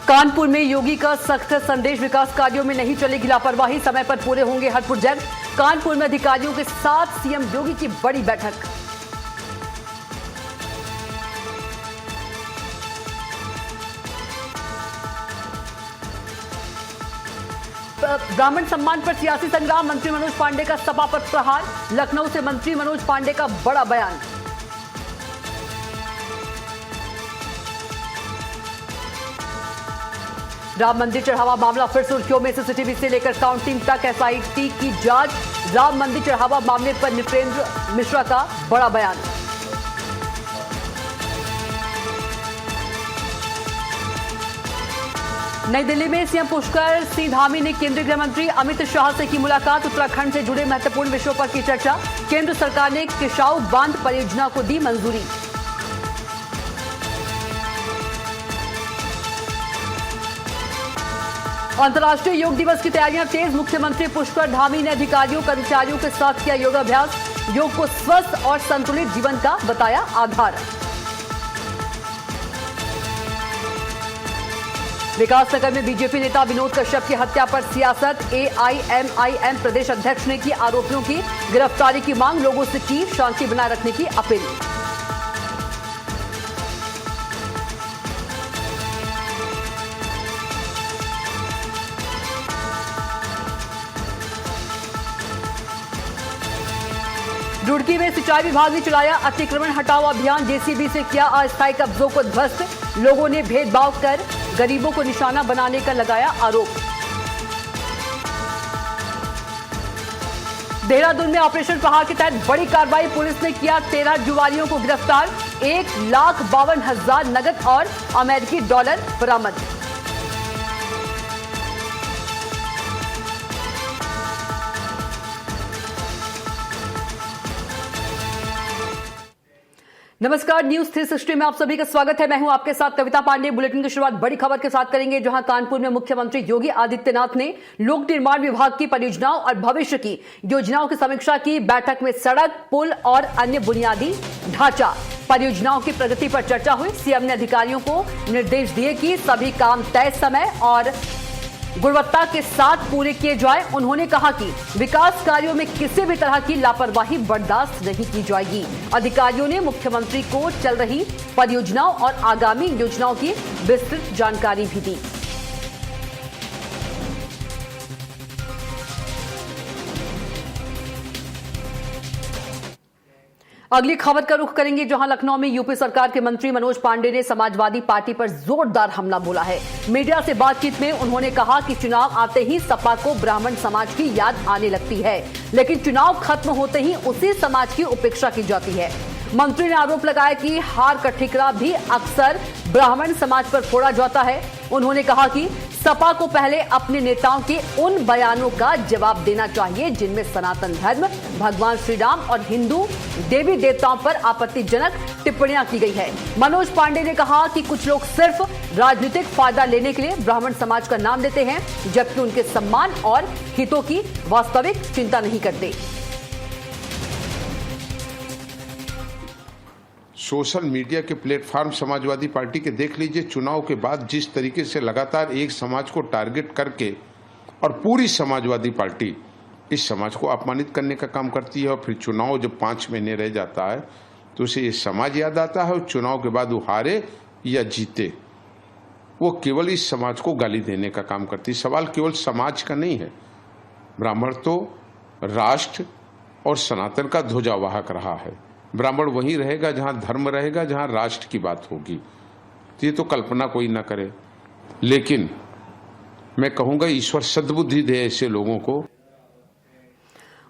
कानपुर में योगी का सख्त संदेश, विकास कार्यों में नहीं चलेगी लापरवाही, समय पर पूरे होंगे हर प्रोजेक्ट। कानपुर में अधिकारियों के साथ सीएम योगी की बड़ी बैठक। ब्राह्मण सम्मान पर सियासी संग्राम, मंत्री मनोज पांडे का सपा पर प्रहार। लखनऊ से मंत्री मनोज पांडे का बड़ा बयान। राम मंदिर चढ़ावा मामला फिर सुर्खियों में, सीसीटीवी से लेकर काउंटिंग तक एसआईटी की जांच। राम मंदिर चढ़ावा मामले पर नृपेंद्र मिश्रा का बड़ा बयान। नई दिल्ली में सीएम पुष्कर सिंह धामी ने केंद्रीय गृह मंत्री अमित शाह से की मुलाकात। उत्तराखंड से जुड़े महत्वपूर्ण विषयों पर की चर्चा। केंद्र सरकार ने किसाऊ बांध परियोजना को दी मंजूरी। अंतर्राष्ट्रीय योग दिवस की तैयारियां तेज, मुख्यमंत्री पुष्कर धामी ने अधिकारियों कर्मचारियों के साथ किया योगाभ्यास। योग को स्वस्थ और संतुलित जीवन का बताया आधार। विकासनगर में बीजेपी नेता विनोद कश्यप की हत्या पर सियासत। एआईएमआईएम प्रदेश अध्यक्ष ने की आरोपियों की गिरफ्तारी की मांग, लोगों से की शांति बनाए रखने की अपील। रुड़की में सिंचाई विभाग ने चलाया अतिक्रमण हटाओ अभियान, जेसीबी से किया अस्थायी कब्जों को ध्वस्त। लोगों ने भेदभाव कर गरीबों को निशाना बनाने का लगाया आरोप। देहरादून में ऑपरेशन पहाड़ के तहत बड़ी कार्रवाई, पुलिस ने किया 13 जुआरियों को गिरफ्तार। 1,52,000 नगद और अमेरिकी डॉलर बरामद। नमस्कार, न्यूज 360 में आप सभी का स्वागत है। मैं हूं आपके साथ कविता पांडे। बुलेटिन की शुरुआत बड़ी खबर के साथ करेंगे, जहां कानपुर में मुख्यमंत्री योगी आदित्यनाथ ने लोक निर्माण विभाग की परियोजनाओं और भविष्य की योजनाओं की समीक्षा की। बैठक में सड़क, पुल और अन्य बुनियादी ढांचा परियोजनाओं की प्रगति पर चर्चा हुई। सीएम ने अधिकारियों को निर्देश दिए कि सभी काम तय समय और गुणवत्ता के साथ पूरे किए जाए। उन्होंने कहा कि विकास कार्यों में किसी भी तरह की लापरवाही बर्दाश्त नहीं की जाएगी। अधिकारियों ने मुख्यमंत्री को चल रही परियोजनाओं और आगामी योजनाओं की विस्तृत जानकारी भी दी। अगली खबर का रुख करेंगे, जहां लखनऊ में यूपी सरकार के मंत्री मनोज पांडे ने समाजवादी पार्टी पर जोरदार हमला बोला है। मीडिया से बातचीत में उन्होंने कहा कि चुनाव आते ही सपा को ब्राह्मण समाज की याद आने लगती है, लेकिन चुनाव खत्म होते ही उसी समाज की उपेक्षा की जाती है। मंत्री ने आरोप लगाया कि हार का ठिकरा भी अक्सर ब्राह्मण समाज पर फोड़ा जाता है। उन्होंने कहा कि सपा को पहले अपने नेताओं के उन बयानों का जवाब देना चाहिए जिनमें सनातन धर्म, भगवान श्री राम और हिंदू देवी देवताओं पर आपत्तिजनक टिप्पणियां की गई है। मनोज पांडे ने कहा कि कुछ लोग सिर्फ राजनीतिक फायदा लेने के लिए ब्राह्मण समाज का नाम लेते हैं, जबकि उनके सम्मान और हितों की वास्तविक चिंता नहीं करते। सोशल मीडिया के प्लेटफॉर्म समाजवादी पार्टी के देख लीजिए। चुनाव के बाद जिस तरीके से लगातार एक समाज को टारगेट करके और पूरी समाजवादी पार्टी इस समाज को अपमानित करने का काम करती है, और फिर चुनाव जब 5 महीने रह जाता है तो उसे ये समाज याद आता है, और चुनाव के बाद वो हारे या जीते वो केवल इस समाज को गाली देने का काम करती है। सवाल केवल समाज का नहीं है। ब्राह्मण तो राष्ट्र और सनातन का ध्वजावाहक रहा है। ब्राह्मण वहीं रहेगा जहां धर्म रहेगा, जहां राष्ट्र की बात होगी। तो ये तो कल्पना कोई ना करे, लेकिन मैं कहूंगा ईश्वर सद्बुद्धि दे ऐसे लोगों को।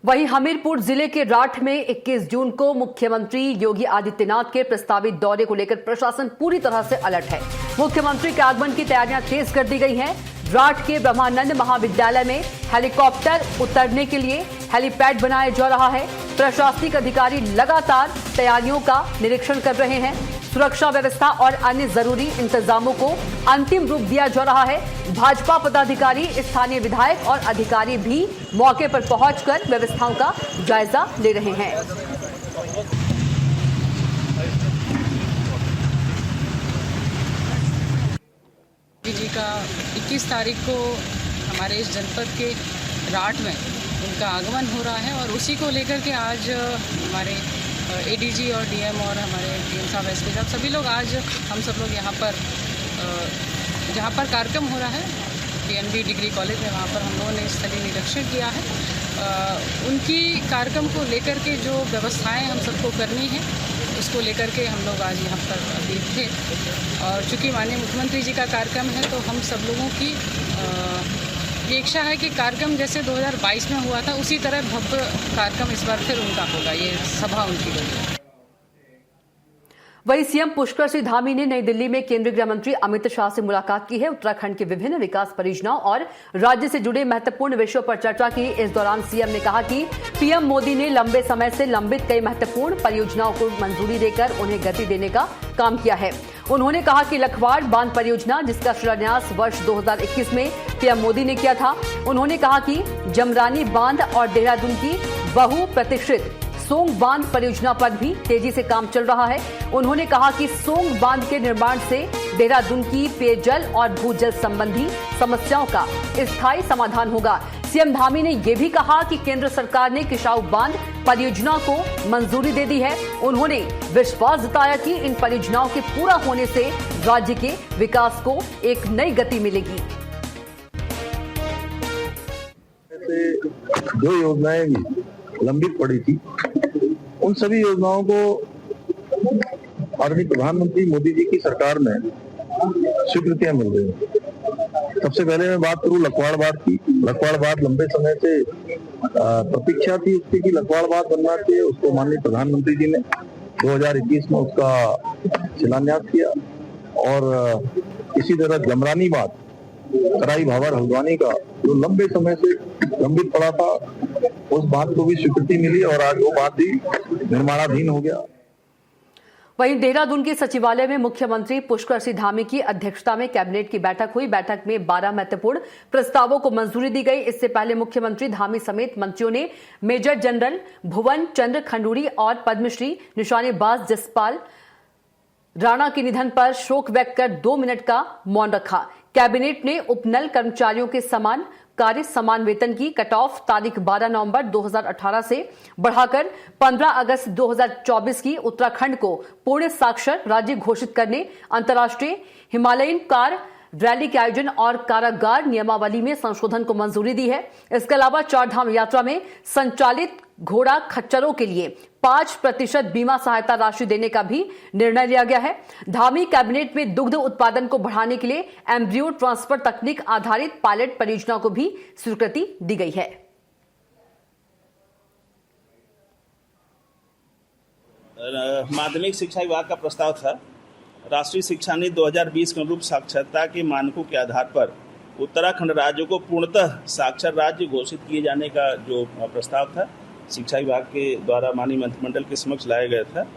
वहीं हमीरपुर जिले के राठ में 21 जून को मुख्यमंत्री योगी आदित्यनाथ के प्रस्तावित दौरे को लेकर प्रशासन पूरी तरह से अलर्ट है। मुख्यमंत्री के आगमन की तैयारियां तेज कर दी गई हैं। राठ के ब्रह्मानंद महाविद्यालय में हेलीकॉप्टर उतरने के लिए हेलीपैड बनाया जा रहा है। प्रशासनिक अधिकारी लगातार तैयारियों का निरीक्षण कर रहे हैं। सुरक्षा व्यवस्था और अन्य जरूरी इंतजामों को अंतिम रूप दिया जा रहा है। भाजपा पदाधिकारी, स्थानीय विधायक और अधिकारी भी मौके पर पहुंचकर व्यवस्थाओं का जायजा ले रहे हैं। जी का 21 तारीख को हमारे इस जनपद के राठ में उनका आगमन हो रहा है और उसी को लेकर के आज हमारे एडीजी और डीएम और हमारे डीएम साहब एसपी साहब सभी लोग आज हम सब लोग यहाँ पर जहाँ पर कार्यक्रम हो रहा है पीएनबी डिग्री कॉलेज में, वहाँ पर हम लोगों ने स्थलीय निरीक्षण किया है। उनकी कार्यक्रम को लेकर के जो व्यवस्थाएं हम सबको करनी है उसको लेकर के हम लोग आज यहाँ पर अभी थे और चूँकि माननीय मुख्यमंत्री जी का कार्यक्रम है तो हम सब लोगों की ये इच्छा है कि कार्यक्रम जैसे 2022 में हुआ था उसी तरह भव्य कार्यक्रम इस बार फिर उनका होगा, ये सभा उनकी होगी। वहीं सीएम पुष्कर सिंह धामी ने नई दिल्ली में केंद्रीय गृह मंत्री अमित शाह से मुलाकात की है। उत्तराखंड के विभिन्न विकास परियोजनाओं और राज्य से जुड़े महत्वपूर्ण विषयों पर चर्चा की। इस दौरान सीएम ने कहा कि पीएम मोदी ने लंबे समय से लंबित कई महत्वपूर्ण परियोजनाओं को मंजूरी देकर उन्हें गति देने का काम किया है। उन्होंने कहा कि लखवाड़ बांध परियोजना, जिसका शिलान्यास वर्ष 2021 में पीएम मोदी ने किया था। उन्होंने कहा कि जमरानी बांध और देहरादून की बहुप्रतीक्षित सोंग बांध परियोजना पर भी तेजी से काम चल रहा है। उन्होंने कहा कि सोंग बांध के निर्माण से देहरादून की पेयजल और भूजल संबंधी समस्याओं का स्थायी समाधान होगा। सीएम धामी ने यह भी कहा कि केंद्र सरकार ने किशाऊ बांध परियोजना को मंजूरी दे दी है। उन्होंने विश्वास जताया कि इन परियोजनाओं के पूरा होने से राज्य के विकास को एक नई गति मिलेगी। जो योजनाएं लंबित पड़ी थी उन सभी योजनाओं को आदरणीय प्रधानमंत्री मोदी जी की सरकार में स्वीकृतियां मिल रही हैं। सबसे पहले मैं बात करूं लखवाड़ बांध की। लखवाड़ बांध लंबे समय से प्रतीक्षा थी उसकी कि लखवाड़ बांध बनना चाहिए। उसको माननीय प्रधानमंत्री जी ने 2021 में उसका शिलान्यास किया और इसी तरह जमरानी बांध कराई भावर हल्द्वानी का जो लंबे समय से लंबित पड़ा था उस बात को भी स्वीकृति मिली और आज वो बात भी निर्माणाधीन हो गया। वहीं देहरादून के सचिवालय में मुख्यमंत्री पुष्कर सिंह धामी की अध्यक्षता में कैबिनेट की बैठक हुई। बैठक में 12 महत्वपूर्ण प्रस्तावों को मंजूरी दी गई। इससे पहले मुख्यमंत्री धामी समेत मंत्रियों ने मेजर जनरल भुवन चंद्र खंडूरी और पद्मश्री निशानेबाज जसपाल राणा के निधन पर शोक व्यक्त कर 2 मिनट का मौन रखा। कैबिनेट ने उपनल कर्मचारियों के समान कार्य समान वेतन की कट ऑफ तारीख 12 नवंबर 2018 से बढ़ाकर 15 अगस्त 2024 की उत्तराखंड को पूर्ण साक्षर राज्य घोषित करने, अंतर्राष्ट्रीय हिमालयन कार रैली के आयोजन और कारागार नियमावली में संशोधन को मंजूरी दी है। इसके अलावा 4 धाम यात्रा में संचालित घोड़ा खच्चरों के लिए 5% बीमा सहायता राशि देने का भी निर्णय लिया गया है। धामी कैबिनेट में दुग्ध उत्पादन को बढ़ाने के लिए एम्ब्रियो ट्रांसफर तकनीक आधारित पायलट परियोजना को भी स्वीकृति दी गई है। माध्यमिक शिक्षा विभाग का प्रस्ताव था राष्ट्रीय शिक्षा नीति 2020 के अनुरूप साक्षरता के मानकों के आधार पर उत्तराखंड राज्य को पूर्णतः साक्षर राज्य घोषित किए जाने का जो प्रस्ताव था शिक्षा विभाग के द्वारा माननीय मंत्रिमंडल के समक्ष लाया गया था।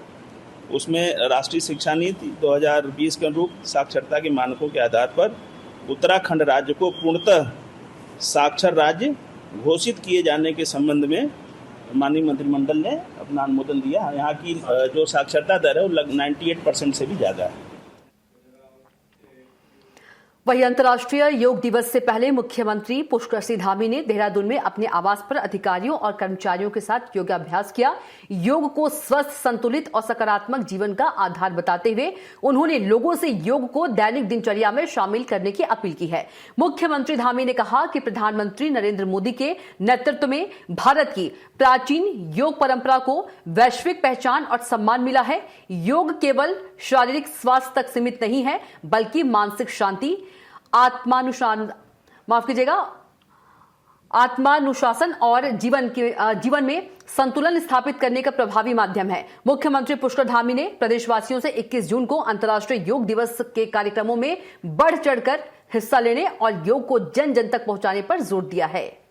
उसमें राष्ट्रीय शिक्षा नीति 2020 के अनुरूप साक्षरता के मानकों के आधार पर उत्तराखंड राज्य को पूर्णतः साक्षर राज्य घोषित किए जाने के संबंध में माननीय मंत्रिमंडल ने अपना अनुमोदन दिया। यहाँ की जो साक्षरता दर है वो 98% से भी ज़्यादा है। वहीं अंतर्राष्ट्रीय योग दिवस से पहले मुख्यमंत्री पुष्कर सिंह धामी ने देहरादून में अपने आवास पर अधिकारियों और कर्मचारियों के साथ योगाभ्यास किया। योग को स्वस्थ, संतुलित और सकारात्मक जीवन का आधार बताते हुए उन्होंने लोगों से योग को दैनिक दिनचर्या में शामिल करने की अपील की है। मुख्यमंत्री धामी ने कहा कि प्रधानमंत्री नरेंद्र मोदी के नेतृत्व में भारत की प्राचीन योग परंपरा को वैश्विक पहचान और सम्मान मिला है। योग केवल शारीरिक स्वास्थ्य तक सीमित नहीं है, बल्कि मानसिक शांति, आत्मानुशासन और जीवन में संतुलन स्थापित करने का प्रभावी माध्यम है। मुख्यमंत्री पुष्कर धामी ने प्रदेशवासियों से 21 जून को अंतर्राष्ट्रीय योग दिवस के कार्यक्रमों में बढ़ चढ़कर हिस्सा लेने और योग को जन जन तक पहुंचाने पर जोर दिया है।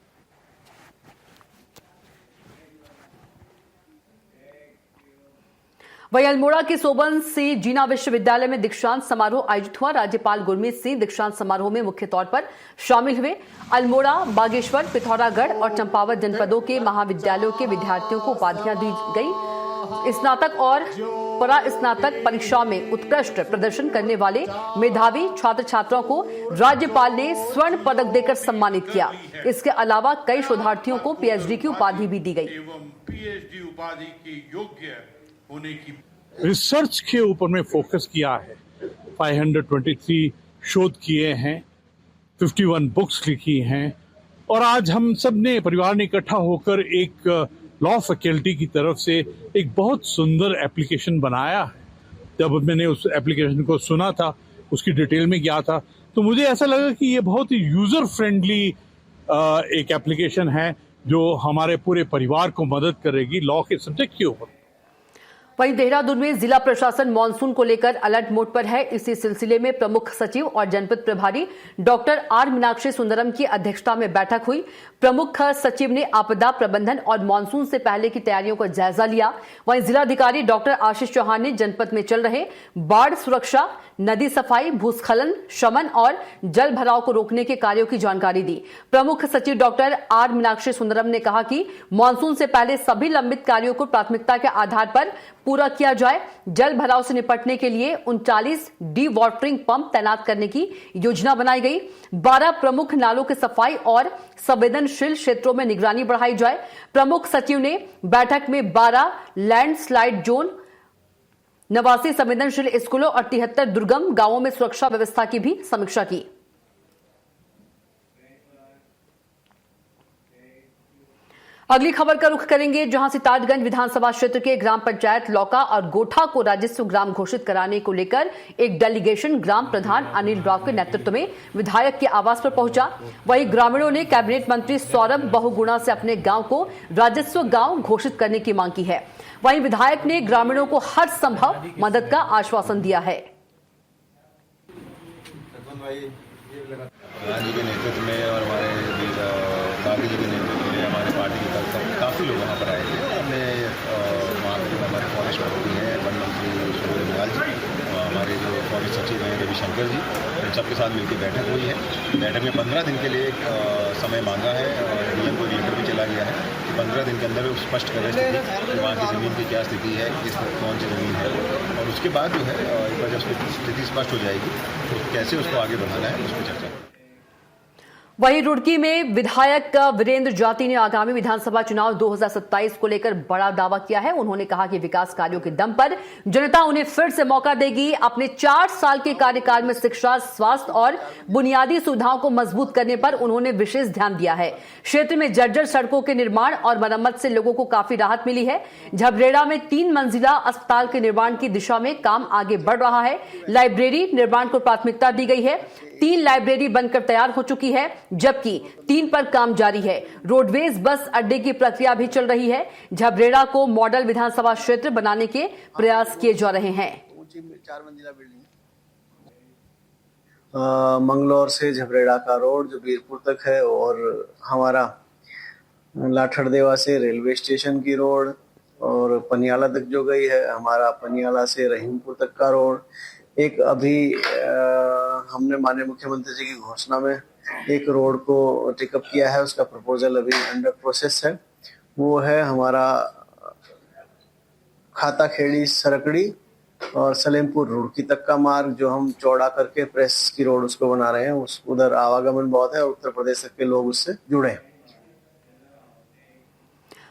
वहीं अल्मोड़ा के सोबन से जीना विश्वविद्यालय में दीक्षांत समारोह आयोजित हुआ। राज्यपाल गुरमीत सिंह दीक्षांत समारोह में मुख्य तौर पर शामिल हुए। अल्मोड़ा, बागेश्वर, पिथौरागढ़ और चंपावत जनपदों के महाविद्यालयों के विद्यार्थियों को उपाधियां दी गई। स्नातक और परास्नातक परीक्षा में उत्कृष्ट प्रदर्शन करने वाले मेधावी छात्र छात्राओं को राज्यपाल ने स्वर्ण पदक देकर सम्मानित किया। इसके अलावा कई शोधार्थियों को पीएचडी की उपाधि भी दी गई। पीएचडी उपाधि के योग्य होने की रिसर्च के ऊपर में फोकस किया है। 523 शोध किए हैं, 51 बुक्स लिखी हैं और आज हम सब ने परिवार ने इकट्ठा होकर एक लॉ फैकल्टी की तरफ से एक बहुत सुंदर एप्लीकेशन बनाया है। जब मैंने उस एप्लीकेशन को सुना था, उसकी डिटेल में गया था, तो मुझे ऐसा लगा कि ये बहुत ही यूजर फ्रेंडली एक एप्लीकेशन है जो हमारे पूरे परिवार को मदद करेगी लॉ के सब्जेक्ट के ऊपर। वहीं देहरादून में जिला प्रशासन मानसून को लेकर अलर्ट मोड पर है। इसी सिलसिले में प्रमुख सचिव और जनपद प्रभारी डॉक्टर आर मीनाक्षी सुंदरम की अध्यक्षता में बैठक हुई। प्रमुख सचिव ने आपदा प्रबंधन और मानसून से पहले की तैयारियों का जायजा लिया। वहीं जिलाधिकारी डॉक्टर आशीष चौहान ने जनपद में चल रहे बाढ़ सुरक्षा, नदी सफाई, भूस्खलन शमन और जल भराव को रोकने के कार्यों की जानकारी दी। प्रमुख सचिव डॉक्टर आर मीनाक्षी सुंदरम ने कहा कि मानसून से पहले सभी लंबित कार्यों को प्राथमिकता के आधार पर पूरा किया जाए। जल भराव से निपटने के लिए 39 डी वाटरिंग पंप तैनात करने की योजना बनाई गई। 12 प्रमुख नालों की सफाई और संवेदनशील क्षेत्रों में निगरानी बढ़ाई जाए। प्रमुख सचिव ने बैठक में 12 लैंडस्लाइड जोन, 89 संवेदनशील स्कूलों और 73 दुर्गम गांवों में सुरक्षा व्यवस्था की भी समीक्षा की। अगली खबर का रुख करेंगे, जहां सितारगंज विधानसभा क्षेत्र के ग्राम पंचायत लौका और गोठा को राजस्व ग्राम घोषित कराने को लेकर एक डेलीगेशन ग्राम प्रधान अनिल राव के नेतृत्व में विधायक के आवास पर पहुंचा। वहीं ग्रामीणों ने कैबिनेट मंत्री सौरभ बहुगुणा से अपने गांव को राजस्व गांव घोषित करने की मांग की है। वहीं विधायक ने ग्रामीणों को हर संभव मदद का आश्वासन दिया है। प्रधान जी के नेतृत्व में और हमारे बागी जी के नेतृत्व में हमारे पार्टी की तरफ से काफ़ी लोग वहाँ पर आए थे। हमने वहाँ पर हमारे फॉरेस्ट मंत्री हैं, वन मंत्री सूर्य लाल जी, हमारे जो फॉरेस्ट सचिव हैं रविशंकर जी, इन सबके साथ मिलकर बैठक हुई है। बैठक में 15 दिन के लिए समय मांगा है और डीएम को लेकर भी चला गया है कि 15 दिन के अंदर वो स्पष्ट करें स्थिति कि वहाँ की ज़मीन की क्या स्थिति है, किस कौन सी ज़मीन है, और उसके बाद जो है एक बार जब स्थिति स्पष्ट हो जाएगी तो कैसे उसको आगे बढ़ाना है उस पर चर्चा। वहीं रुड़की में विधायक वीरेंद्र जाति ने आगामी विधानसभा चुनाव 2027 को लेकर बड़ा दावा किया है। उन्होंने कहा कि विकास कार्यों के दम पर जनता उन्हें फिर से मौका देगी। अपने 4 साल के कार्यकाल में शिक्षा, स्वास्थ्य और बुनियादी सुविधाओं को मजबूत करने पर उन्होंने विशेष ध्यान दिया है। क्षेत्र में जर्जर सड़कों के निर्माण और मरम्मत से लोगों को काफी राहत मिली है। झबरेड़ा में 3 मंजिला अस्पताल के निर्माण की दिशा में काम आगे बढ़ रहा है। लाइब्रेरी निर्माण को प्राथमिकता दी गई है। 3 लाइब्रेरी बनकर तैयार हो चुकी है, जबकि 3 पर काम जारी है। रोडवेज बस अड्डे की प्रक्रिया भी चल रही है। झबरेड़ा को मॉडल विधानसभा क्षेत्र बनाने के प्रयास किए जा रहे हैं। 4 मंजिला बिल्डिंग मंगलौर से झबरेड़ा का रोड जो बीरपुर तक है, और हमारा लाठड़देवा से रेलवे स्टेशन की रोड, और पनियाला तक जो गई है हमारा पनियाला से रहीमपुर तक का रोड। एक अभी हमने माननीय मुख्यमंत्री जी की घोषणा में एक रोड को टेकअप किया है, उसका प्रपोजल अभी अंडर प्रोसेस है। वो है हमारा खाता खेड़ी सरकड़ी और सलेमपुर रुड़की तक का मार्ग, जो हम चौड़ा करके प्रेस की रोड उसको बना रहे हैं। उस उधर आवागमन बहुत है और उत्तर प्रदेश तक के लोग उससे जुड़े हैं।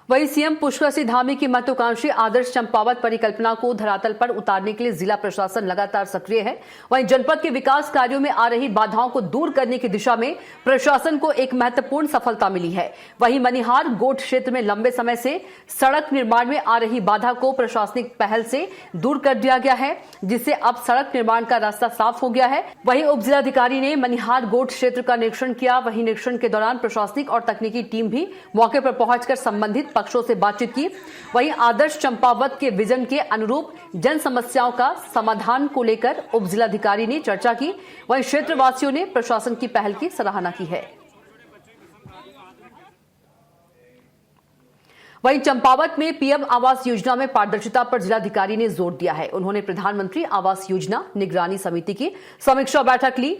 वहीं सीएम पुष्कर सिंह धामी की महत्वाकांक्षी आदर्श चंपावत परिकल्पना को धरातल पर उतारने के लिए जिला प्रशासन लगातार सक्रिय है। वहीं जनपद के विकास कार्यों में आ रही बाधाओं को दूर करने की दिशा में प्रशासन को एक महत्वपूर्ण सफलता मिली है। वहीं मनिहार गोठ क्षेत्र में लंबे समय से सड़क निर्माण में आ रही बाधा को प्रशासनिक पहल से दूर कर दिया गया है, जिससे अब सड़क निर्माण का रास्ता साफ हो गया है। वहीं उप जिलाधिकारी ने मनिहार गोठ क्षेत्र का निरीक्षण किया। वहीं निरीक्षण के दौरान प्रशासनिक और तकनीकी टीम भी मौके पर पहुंचकर संबंधित पक्षों से बातचीत की। वहीं आदर्श चंपावत के विजन के अनुरूप जन समस्याओं का समाधान को लेकर उप जिलाधिकारी ने चर्चा की। वहीं क्षेत्रवासियों ने प्रशासन की पहल की सराहना की है। वहीं चंपावत में पीएम आवास योजना में पारदर्शिता पर जिलाधिकारी ने जोर दिया है। उन्होंने प्रधानमंत्री आवास योजना निगरानी समिति की समीक्षा बैठक ली।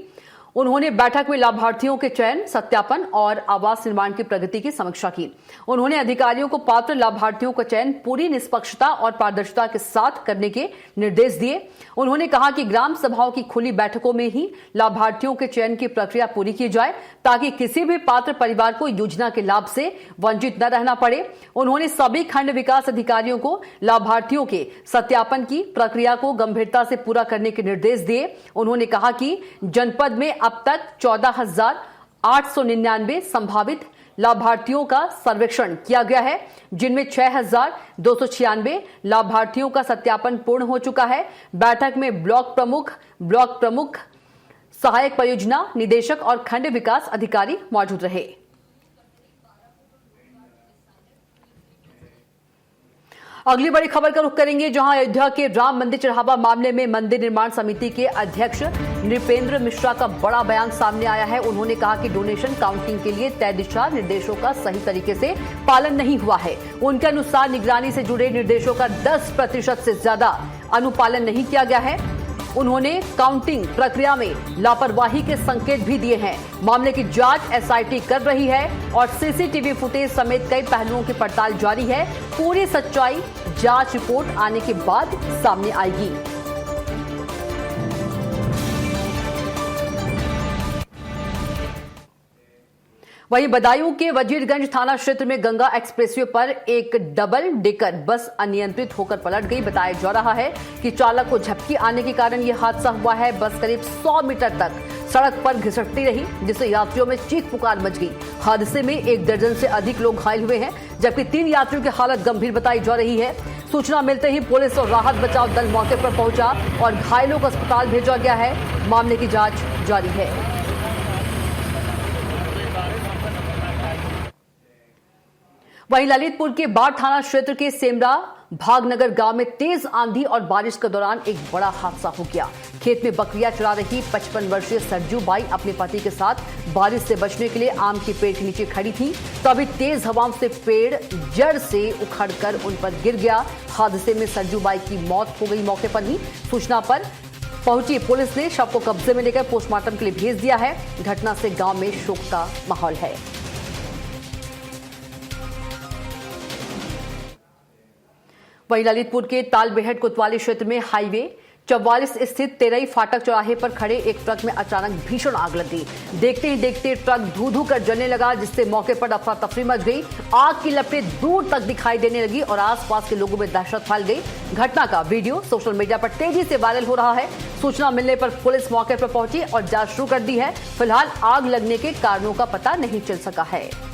उन्होंने बैठक में लाभार्थियों के चयन, सत्यापन और आवास निर्माण की प्रगति की समीक्षा की। उन्होंने अधिकारियों को पात्र लाभार्थियों का चयन पूरी निष्पक्षता और पारदर्शिता के साथ करने के निर्देश दिए। उन्होंने कहा कि ग्राम सभाओं की खुली बैठकों में ही लाभार्थियों के चयन की प्रक्रिया पूरी की जाए ताकि किसी भी पात्र परिवार को योजना के लाभ से वंचित न रहना पड़े। उन्होंने सभी खंड विकास अधिकारियों को लाभार्थियों के सत्यापन की प्रक्रिया को गंभीरता से पूरा करने के निर्देश दिए। उन्होंने कहा कि जनपद में अब तक 14,899 संभावित लाभार्थियों का सर्वेक्षण किया गया है, जिनमें 6,296 लाभार्थियों का सत्यापन पूर्ण हो चुका है। बैठक में ब्लॉक प्रमुख, सहायक परियोजना निदेशक और खंड विकास अधिकारी मौजूद रहे। अगली बड़ी खबर का रुख करेंगे, जहां अयोध्या के राम मंदिर चढ़ावा मामले में मंदिर निर्माण समिति के अध्यक्ष नृपेंद्र मिश्रा का बड़ा बयान सामने आया है। उन्होंने कहा कि डोनेशन काउंटिंग के लिए तय दिशा निर्देशों का सही तरीके से पालन नहीं हुआ है। उनके अनुसार निगरानी से जुड़े निर्देशों का 10% से ज्यादा अनुपालन नहीं किया गया है। उन्होंने काउंटिंग प्रक्रिया में लापरवाही के संकेत भी दिए हैं। मामले की जांच एसआईटी कर रही है और सीसीटीवी फुटेज समेत कई पहलुओं की पड़ताल जारी है। पूरी सच्चाई जांच रिपोर्ट आने के बाद सामने आएगी। वहीं बदायूं के वजीरगंज थाना क्षेत्र में गंगा एक्सप्रेसवे पर एक डबल डेकर बस अनियंत्रित होकर पलट गई। बताया जा रहा है कि चालक को झपकी आने के कारण यह हादसा हुआ है। बस करीब 100 मीटर तक सड़क पर घिसटती रही, जिससे यात्रियों में चीख पुकार मच गई। हादसे में 1 दर्जन से अधिक लोग घायल हुए हैं, जबकि 3 यात्रियों की हालत गंभीर बताई जा रही है। सूचना मिलते ही पुलिस और राहत बचाव दल मौके पर पहुंचा और घायलों को अस्पताल भेजा गया है। मामले की जांच जारी है। वहीं ललितपुर के बाढ़ थाना क्षेत्र के सेमरा भागनगर गांव में तेज आंधी और बारिश के दौरान एक बड़ा हादसा हो गया। खेत में बकरियां चरा रही 55 वर्षीय सरजू बाई अपने पति के साथ बारिश से बचने के लिए आम के पेड़ के नीचे खड़ी थी। तभी तेज हवाओं से पेड़ जड़ से उखड़कर उन पर गिर गया। हादसे में सरजू बाई की मौत हो गई मौके पर ही। सूचना पर पहुंची पुलिस ने शव को कब्जे में लेकर पोस्टमार्टम के लिए भेज दिया है। घटना से गांव में शोक का माहौल है। वहीं ललितपुर के तालबेहट कोतवाली क्षेत्र में हाईवे 44 स्थित तेरई फाटक चौराहे पर खड़े एक ट्रक में अचानक भीषण आग लग गई। देखते ही देखते ट्रक धू कर जलने लगा, जिससे मौके पर अफरा तफरी मच गई। आग की लपटें दूर तक दिखाई देने लगी और आसपास के लोगों में दहशत फैल गई। घटना का वीडियो सोशल मीडिया पर तेजी से वायरल हो रहा है। सूचना मिलने पर पुलिस मौके पर पहुंची और जांच शुरू कर दी है। फिलहाल आग लगने के कारणों का पता नहीं चल सका है।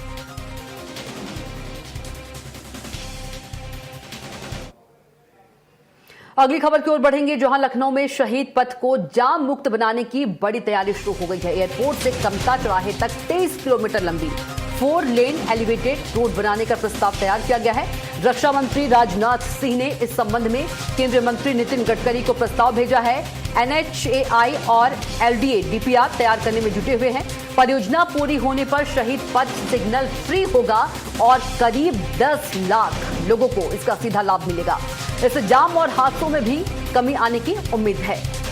अगली खबर की ओर बढ़ेंगे, जहां लखनऊ में शहीद पथ को जाम मुक्त बनाने की बड़ी तैयारी शुरू हो गई है। एयरपोर्ट से कमता चौराहे तक 23 किलोमीटर लंबी 4 लेन एलिवेटेड रोड बनाने का प्रस्ताव तैयार किया गया है। रक्षा मंत्री राजनाथ सिंह ने इस संबंध में केंद्रीय मंत्री नितिन गडकरी को प्रस्ताव भेजा है। एनएचएआई और एलडीए डीपीआर तैयार करने में जुटे हुए हैं। परियोजना पूरी होने पर शहीद पथ सिग्नल फ्री होगा और करीब 10 लाख लोगों को इसका सीधा लाभ मिलेगा। इससे जाम और हादसों में भी कमी आने की उम्मीद है।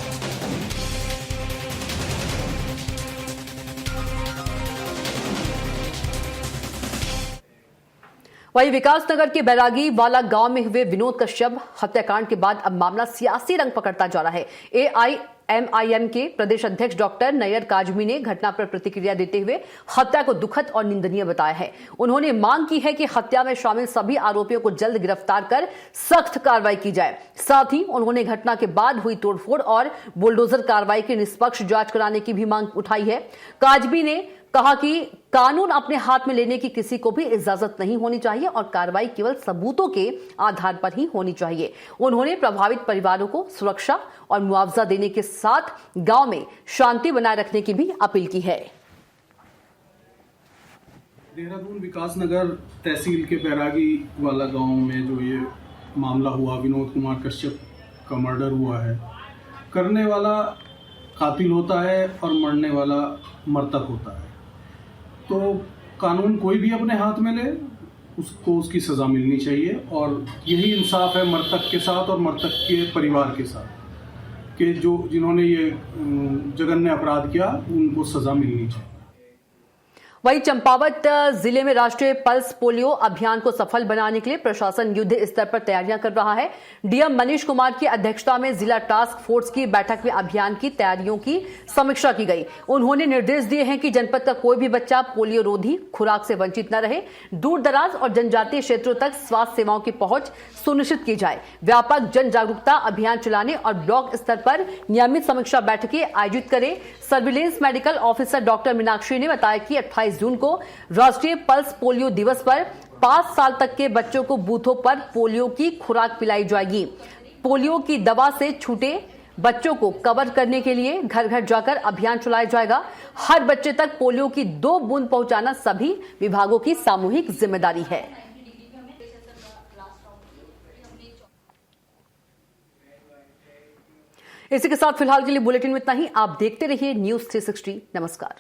वहीं विकासनगर के बैरागी वाला गांव में हुए विनोद कश्यप हत्याकांड के बाद अब मामला सियासी रंग पकड़ता जा रहा है। एआईएमआईएम के प्रदेश अध्यक्ष डॉक्टर नैयर काजमी ने घटना पर प्रतिक्रिया देते हुए हत्या को दुखद और निंदनीय बताया है। उन्होंने मांग की है कि हत्या में शामिल सभी आरोपियों को जल्द गिरफ्तार कर सख्त कार्रवाई की जाए। साथ ही उन्होंने घटना के बाद हुई तोड़फोड़ और बुलडोजर कार्रवाई की निष्पक्ष जांच कराने की भी मांग उठाई है। काजमी ने कहा कि कानून अपने हाथ में लेने की किसी को भी इजाजत नहीं होनी चाहिए और कार्रवाई केवल सबूतों के आधार पर ही होनी चाहिए। उन्होंने प्रभावित परिवारों को सुरक्षा और मुआवजा देने के साथ गांव में शांति बनाए रखने की भी अपील की है। देहरादून विकासनगर तहसील के बैरागी वाला गांव में जो ये मामला हुआ, विनोद कुमार कश्यप का मर्डर हुआ है, करने वाला कातिल होता है और मरने वाला मृतक होता है। तो कानून कोई भी अपने हाथ में ले, उसको उसकी सज़ा मिलनी चाहिए और यही इंसाफ है मृतक के साथ और मृतक के परिवार के साथ कि जो जिन्होंने ये जघन्य अपराध किया उनको सजा मिलनी चाहिए। वहीं चंपावत जिले में राष्ट्रीय पल्स पोलियो अभियान को सफल बनाने के लिए प्रशासन युद्ध स्तर पर तैयारियां कर रहा है। डीएम मनीष कुमार की अध्यक्षता में जिला टास्क फोर्स की बैठक में अभियान की तैयारियों की समीक्षा की गई। उन्होंने निर्देश दिए हैं कि जनपद का कोई भी बच्चा पोलियो रोधी खुराक से वंचित न रहे। दूर दराज और जनजातीय क्षेत्रों तक स्वास्थ्य सेवाओं की पहुंच सुनिश्चित की जाए। व्यापक जन जागरूकता अभियान चलाने और ब्लॉक स्तर पर नियमित समीक्षा बैठकें आयोजित करें। Surveillance medical officer doctor Meenakshi ने बताया कि 28 जून को राष्ट्रीय पल्स पोलियो दिवस पर 5 साल तक के बच्चों को बूथों पर पोलियो की खुराक पिलाई जाएगी। पोलियो की दवा से छूटे बच्चों को कवर करने के लिए घर घर जाकर अभियान चलाया जाएगा। हर बच्चे तक पोलियो की 2 बूंद पहुंचाना सभी विभागों की सामूहिक जिम्मेदारी है। इसी के साथ फिलहाल के लिए बुलेटिन में इतना ही। आप देखते रहिए न्यूज़ 360। नमस्कार।